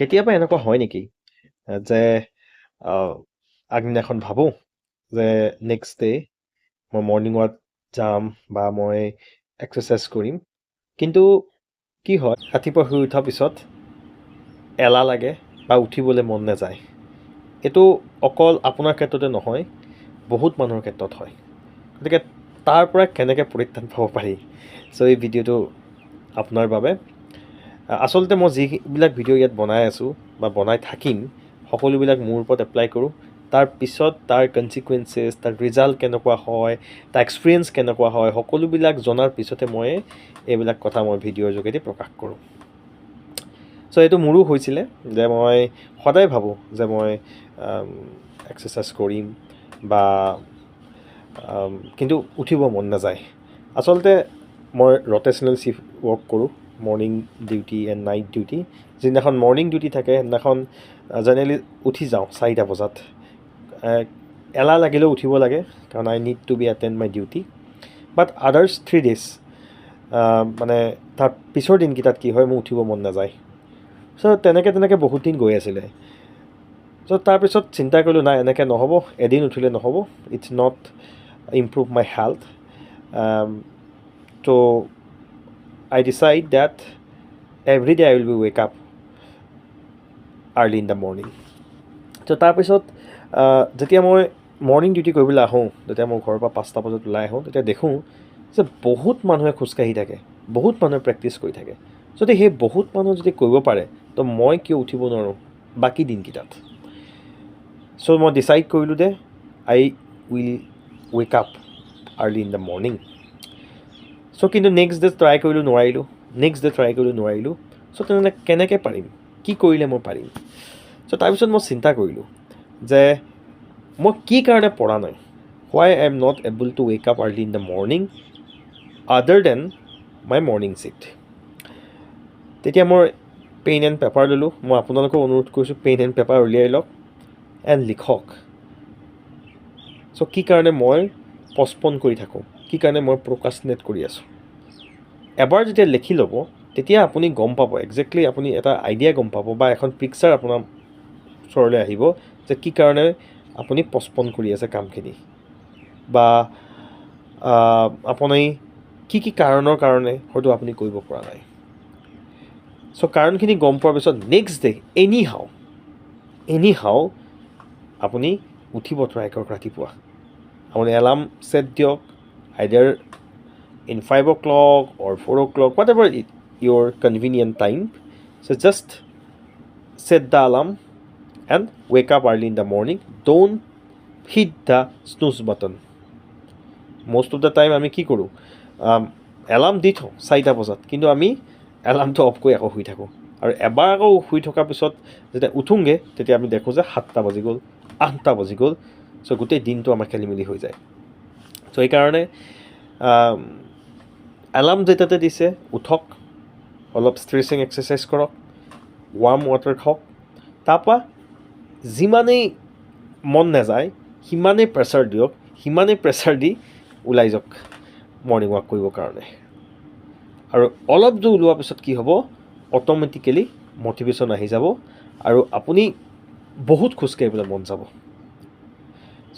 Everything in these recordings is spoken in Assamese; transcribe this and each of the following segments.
কেতিয়াবা এনেকুৱা হয় নেকি যে আগদিনাখন ভাবোঁ যে নেক্সট ডে মই মৰ্ণিং ৱাক যাম বা মই এক্সাৰচাইজ কৰিম, কিন্তু কি হয় ৰাতিপুৱা শুই উঠাৰ পিছত এলাহ লাগে বা উঠিবলৈ মন নাযায়। এইটো অকল আপোনাৰ ক্ষেত্ৰতে নহয়, বহুত মানুহৰ ক্ষেত্ৰত হয়। গতিকে তাৰ পৰা কেনেকৈ পৰিত্ৰাণ পাব পাৰি, চ' এই ভিডিঅ'টো আপোনাৰ বাবে। আচলতে মই যিবিলাক ভিডিঅ' ইয়াত বনাই আছোঁ বা বনাই থাকিম, সকলোবিলাক মোৰ ওপৰত এপ্লাই কৰোঁ। তাৰপিছত তাৰ কনচিকুৱেঞ্চেছ, তাৰ ৰিজাল্ট কেনেকুৱা হয়, তাৰ এক্সপিৰিয়েঞ্চ কেনেকুৱা হয়, সকলোবিলাক জনাৰ পিছতে মই এইবিলাক কথা মই ভিডিঅ'ৰ যোগেদি প্ৰকাশ কৰোঁ। চ' এইটো মোৰো হৈছিলে যে মই সদায় ভাবোঁ যে মই এক্সাৰচাইজ কৰিম বা কিন্তু উঠিব মন নাযায়। আচলতে মই ৰটেশ্যনেল শ্বিফ্ট ৱৰ্ক কৰোঁ, morning duty and night duty. যিদিনাখন মৰ্ণিং ডিউটি থাকে সেইদিনাখন জেনেৰেলি উঠি যাওঁ 4টা বজাত। এলাহ লাগিলেও উঠিব লাগে, কাৰণ I need to be attend my duty. But others 3 days মানে তাৰ পিছৰ দিনকেইটাত কি হয়, মোৰ উঠিব মন নাযায়। চ' তেনেকৈ বহুত দিন গৈ আছিলে। চ' তাৰপিছত চিন্তা কৰিলোঁ, নাই এনেকৈ নহ'ব, এদিন উঠিলে নহ'ব, it's not improve my health. ত' I decide that every day I will be wake up early in the morning. তো তাৰপিছত যেতিয়া মই মৰ্ণিং ডিউটি কৰিবলৈ আহোঁ, যেতিয়া মই ঘৰৰ পৰা 5টা বজাত ওলাই আহোঁ, তেতিয়া দেখোঁ যে বহুত মানুহে খোজকাঢ়ি থাকে, বহুত মানুহে প্ৰেক্টিছ কৰি থাকে। যদি সেই বহুত মানুহ যদি কৰিব পাৰে, তো মই কিয় উঠিব নোৱাৰোঁ বাকী দিনকেইটাত? চ' মই ডিচাইড কৰিলোঁ যে I will wake up early in the morning. So' কিন্তু নেক্সট ডে ট্ৰাই কৰিলোঁ, নোৱাৰিলোঁ। চ' তেনেহ'লে কেনেকৈ পাৰিম, কি কৰিলে মই পাৰিম? চ' তাৰপিছত মই চিন্তা কৰিলোঁ যে মই কি কাৰণে পৰা নাই, why I am not able to wake up early in the morning other than my morning shift. তেতিয়া মই পেন এণ্ড পেপাৰ ল'লোঁ। মই আপোনালোকক অনুৰোধ কৰিছোঁ, পেন এণ্ড পেপাৰ উলিয়াই লওক এণ্ড লিখক। চ' কি কাৰণে মই পষ্টপন কৰি থাকোঁ, কি কাৰণে মই প্ৰকাষ্টনেট কৰি আছোঁ। এবাৰ যেতিয়া লিখি ল'ব, তেতিয়া আপুনি গম পাব, একজেক্টলি আপুনি এটা আইডিয়া গম পাব বা এখন পিকচাৰ আপোনাৰ ওচৰলৈ আহিব যে কি কাৰণে আপুনি পষ্টপন কৰি আছে কামখিনি, বা আপুনি কি কাৰণৰ কাৰণে হয়তো আপুনি কৰিব পৰা নাই। চ' কাৰণখিনি গম পোৱাৰ পিছত নেক্সট ডে এনি হাও আপুনি উঠিব ট্ৰাই কৰক। ৰাতিপুৱা আপুনি এলাৰ্ম ছেট দিয়ক, আইদাৰ in 5 o'clock or 4 o'clock, whatever your convenient time. So just set the alarm and wake up early in the morning. Don't hit the snooze button. Most of the time আমি কি কৰোঁ, এলাৰ্ম দি থওঁ 4টা বজাত, কিন্তু আমি এলাৰ্মটো অফ কৰি আকৌ শুই থাকোঁ। আৰু এবাৰ আকৌ শুই থকাৰ পিছত যেতিয়া উঠোঁগৈ, তেতিয়া আমি দেখোঁ যে 7টা বাজি গ'ল, 8টা বাজি গ'ল। চ' গোটেই দিনটো আমাৰ খেলি মেলি হৈ যায়। চ' সেইকাৰণে এলাৰ্ম যেতিয়াতে দিছে উঠক, অলপ ষ্ট্ৰেচিং এক্সাৰচাইজ কৰক, ৱাৰ্ম ৱাটাৰ খাওক, তাৰপৰা যিমানেই মন নাযায় সিমানেই প্ৰেছাৰ দিয়ক, সিমানেই প্ৰেছাৰ দি ওলাই যাওক মৰ্ণিং ৱাক কৰিবৰ কাৰণে। আৰু অলপ দূৰ ওলোৱাৰ পিছত কি হ'ব, অট'মেটিকেলি মটিভেশ্যন আহি যাব আৰু আপুনি বহুত খোজকাঢ়িবলৈ মন যাব।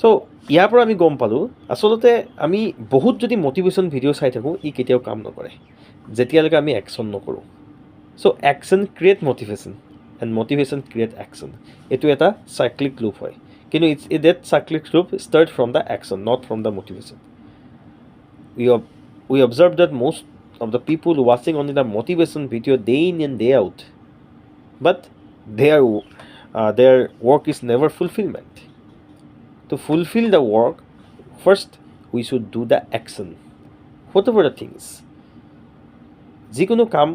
চ' ইয়াৰ পৰা আমি গম পালোঁ, আচলতে আমি বহুত যদি মটিভেশ্যন ভিডিঅ' চাই থাকোঁ, ই কেতিয়াও কাম নকৰে যেতিয়ালৈকে আমি একশ্যন নকৰোঁ। So' action create motivation and motivation create action. এইটো এটা চাইক্লিক লুপ হয়, কিন্তু that cyclic loop start from the action, not from the motivation. We observe that most of the people watching only the motivation video day in and day out, but their work is never fulfillment. To fulfill the work, first we should do the action, whatever the things. যিকোনো কাম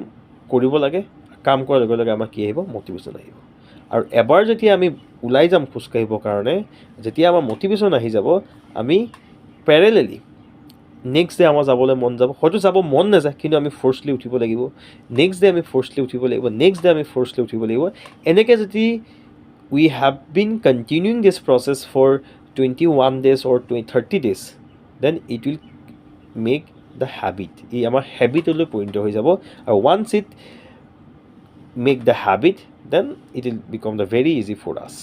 কৰিব লাগে, কাম কৰাৰ লগে লগে আমাৰ কি আহিব, মটিভেশ্যন আহিব। আৰু এবাৰ যেতিয়া আমি ওলাই যাম খোজকাঢ়িবৰ কাৰণে, যেতিয়া আমাৰ মটিভেশ্যন আহি যাব, আমি পেৰেলেলি নেক্সট ডে আমাৰ যাবলৈ মন যাব। হয়তো যাব মন নাযায়, কিন্তু আমি ফ'ৰ্চলি উঠিব লাগিব। নেক্সট ডে আমি ফ'ৰ্চলি উঠিব লাগিব, নেক্সট ডে আমি ফ'ৰ্চলি উঠিব লাগিব। এনেকৈ যদি we have been continuing this process for 21 days or 30 days, then it will make the habit. ই আমাৰ হেবিটলৈ পৰিণত হৈ যাব। আৰু once it make the habit, then it will become the very easy for us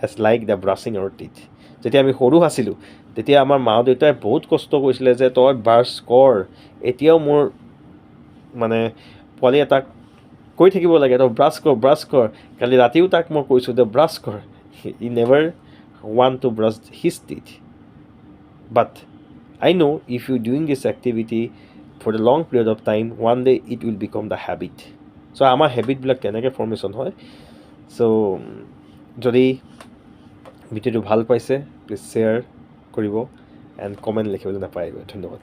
as like the brushing our teeth. যেতিয়া আমি সৰু আছিলোঁ তেতিয়া আমাৰ মা দেউতাই বহুত কষ্ট কৰিছিলে যে তই ব্ৰাছ কৰ, এতিয়াও মোৰ মানে পোৱালি এটাক কৈ থাকিব লাগে তই ব্ৰাছ কৰ, কালি ৰাতিও তাক মই কৈছোঁ যে ব্ৰাছ কৰ, ই never want to brush his teeth. But I know if you doing this activity for a long period of time, one day it will become the habit. So আমাৰ হেবিটবিলাক কেনেকৈ ফৰ্মেশ্যন হয়. চ' যদি ভিডিঅ'টো ভাল পাইছে প্লিজ শ্বেয়াৰ কৰিব এণ্ড কমেণ্ট লিখিবলৈ নাপাহৰিব. ধন্যবাদ.